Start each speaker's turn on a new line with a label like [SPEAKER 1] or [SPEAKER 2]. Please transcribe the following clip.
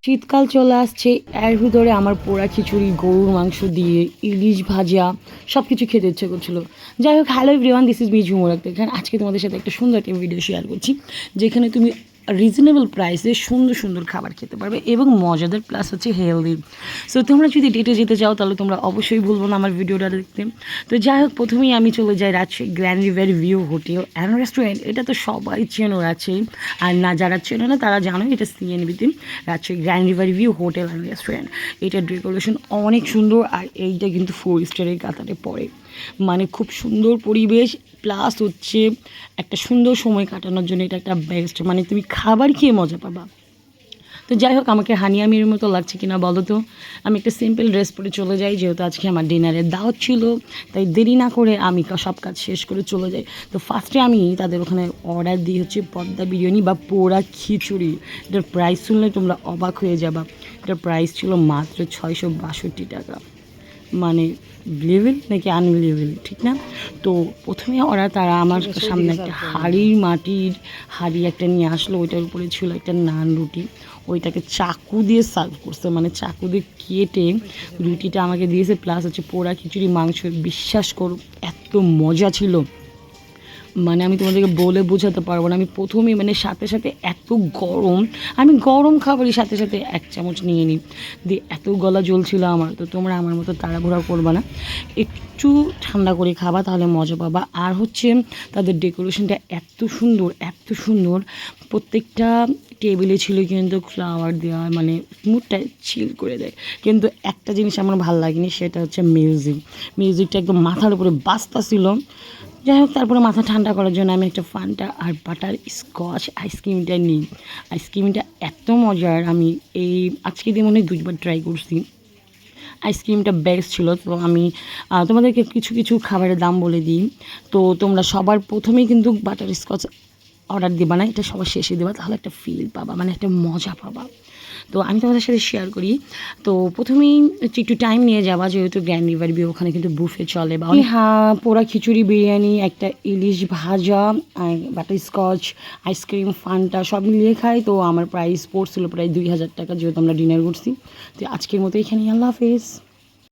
[SPEAKER 1] শীতকাল চলে আসছে, এর ভিতরে আমার পোড়া খিচুড়ি, গরুর মাংস দিয়ে ইলিশ ভাজা সব কিছু খেতে ইচ্ছে করছিলো। যাই হোক, hello everyone, this is me Jhumur Akter Khan. আজকে তোমাদের সাথে একটা সুন্দর একটা ভিডিও শেয়ার করছি, যেখানে তুমি রিজনেবল প্রাইসে সুন্দর সুন্দর খাবার খেতে পারবে এবং মজাদার, প্লাস হচ্ছে হেলদি। সো তোমরা যদি ডেটে যেতে চাও তাহলে তোমরা অবশ্যই ভুলবো না আমার ভিডিওটা দেখতে। তো যাই হোক, প্রথমেই আমি চলে যাই Rajshahi grand river view hotel and restaurant. এটা তো সবাই চেনো রাজশাহী, আর না যারা চেনো না তারা জানো এটা সিএনবিতে Rajshahi grand river view hotel and restaurant. এটার ডেকোরেশন অনেক সুন্দর, আর এইটা কিন্তু 4 স্টারের কাতারে পড়ে। মানে খুব সুন্দর পরিবেশ, প্লাস হচ্ছে একটা সুন্দর সময় কাটানোর জন্য এটা একটা বেস্ট। মানে তুমি খাবার খেয়ে মজা পাবা। তো যাই হোক, আমাকে হানিয়া মির মতো লাগছে কিনা বলো তো। আমি একটা সিম্পল ড্রেস পরে চলে যাই, যেহেতু আজকে আমার ডিনারের দাওয়াত ছিল, তাই দেরি না করে আমি সব কাজ শেষ করে চলে যাই। তো ফার্স্টে আমি তাদের ওখানে অর্ডার দিই হচ্ছে পদ্মা বিরিয়ানি বা পোড়া খিচুড়ি। এটার প্রাইস শুনলে তোমরা অবাক হয়ে যাবা। এটার প্রাইস ছিল মাত্র 662 টাকা। মানে বিলিভেবল নাকি আনবিলিভেবল, ঠিক না? তো প্রথমে ওরা তারা আমার সামনে একটা মাটির হাঁড়ি একটা নিয়ে আসলো, ওইটার উপরে ছিল একটা নান রুটি। ওইটাকে চাকু দিয়ে সার্ভ করছে, মানে চাকু দিয়ে কেটে রুটিটা আমাকে দিয়েছে, প্লাস হচ্ছে পোড়া খিচুড়ি মাংস। বিশ্বাস করো, এত মজা ছিল, মানে আমি তোমাদেরকে বলে বোঝাতে পারবো না। আমি প্রথমেই মানে সাথে সাথে এত গরম, আমি গরম খাবারের সাথে সাথে 1 চামচ নিয়ে নিই, দিয়ে এত গলা জ্বলছিল আমার। তো তোমরা আমার মতো তাড়াহুড়া করবা না, একটু ঠান্ডা করে খাবা, তাহলে মজা পাবা। আর হচ্ছে তাদের ডেকোরেশনটা এত সুন্দর, এত সুন্দর। প্রত্যেকটা টেবিলে ছিল কিন্তু ফ্লাওয়ার দেওয়া, মানে মুডটা চিল করে দেয়। কিন্তু একটা জিনিস আমার ভালো লাগেনি, সেটা হচ্ছে মিউজিকটা একদম মাথার উপরে বাজতাছিল। যাই হোক, তারপরে মাথা ঠান্ডা করার জন্য আমি একটা ফান্টা আর বাটার স্কচ আইসক্রিমটা নিই। আইসক্রিমটা এত মজার, আমি এই আজকে দিয়ে মনে হয় 2বার ট্রাই করছি। আইসক্রিমটা বেস্ট ছিল। তো আমি তোমাদেরকে কিছু কিছু খাবারের দাম বলে দিই। তো তোমরা সবার প্রথমেই কিন্তু বাটার স্কচ অর্ডার দিবা না, এটা সবার শেষে দেবা, তাহলে একটা ফিল পাবা, মানে একটা মজা পাবা। তো আমি তোমাদের সাথে শেয়ার করি। তো প্রথমেই হচ্ছে একটু টাইম নিয়ে যাওয়া, যেহেতু গ্র্যান্ড রিভার ভিউ, ওখানে কিন্তু বুফে চলে। বা পোড়া খিচুড়ি, বিরিয়ানি, একটা ইলিশ ভাজা, বাটার স্কচ, আইসক্রিম, ফান্টা সব মিলিয়ে খাই। তো আমার প্রাইস পড়ছিল প্রায় 2000 টাকা, যেহেতু আমরা ডিনার করছি। তো আজকের মতো এখানেই, আল্লাহ হাফেজ।